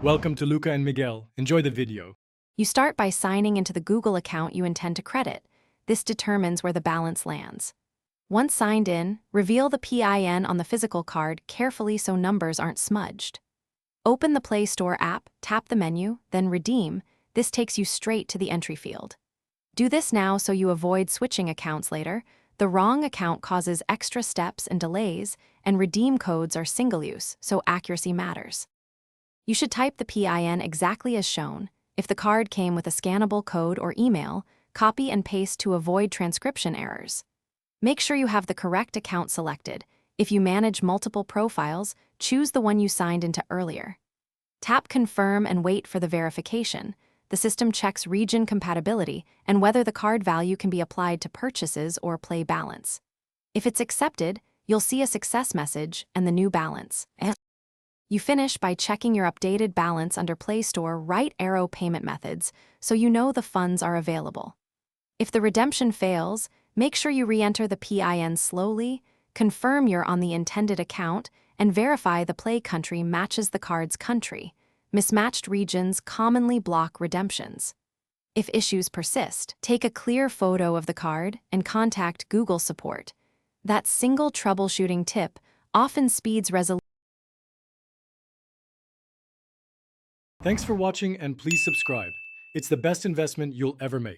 Welcome to Luca and Miguel. Enjoy the video. You start by signing into the Google account you intend to credit. This determines where the balance lands. Once signed in, reveal the PIN on the physical card carefully so numbers aren't smudged. Open the Play Store app, tap the menu, then Redeem. This takes you straight to the entry field. Do this now so you avoid switching accounts later. The wrong account causes extra steps and delays, and redeem codes are single-use, so accuracy matters. You should type the PIN exactly as shown. If the card came with a scannable code or email, copy and paste to avoid transcription errors. Make sure you have the correct account selected. If you manage multiple profiles, choose the one you signed into earlier. Tap Confirm and wait for the verification. The system checks region compatibility and whether the card value can be applied to purchases or Play balance. If it's accepted, you'll see a success message and the new balance. You finish by checking your updated balance under Play Store right arrow payment methods so you know the funds are available. If the redemption fails, make sure you re-enter the PIN slowly, confirm you're on the intended account, and verify the Play country matches the card's country. Mismatched regions commonly block redemptions. If issues persist, take a clear photo of the card and contact Google support. That single troubleshooting tip often speeds resolution. Thanks for watching and please subscribe. It's the best investment you'll ever make.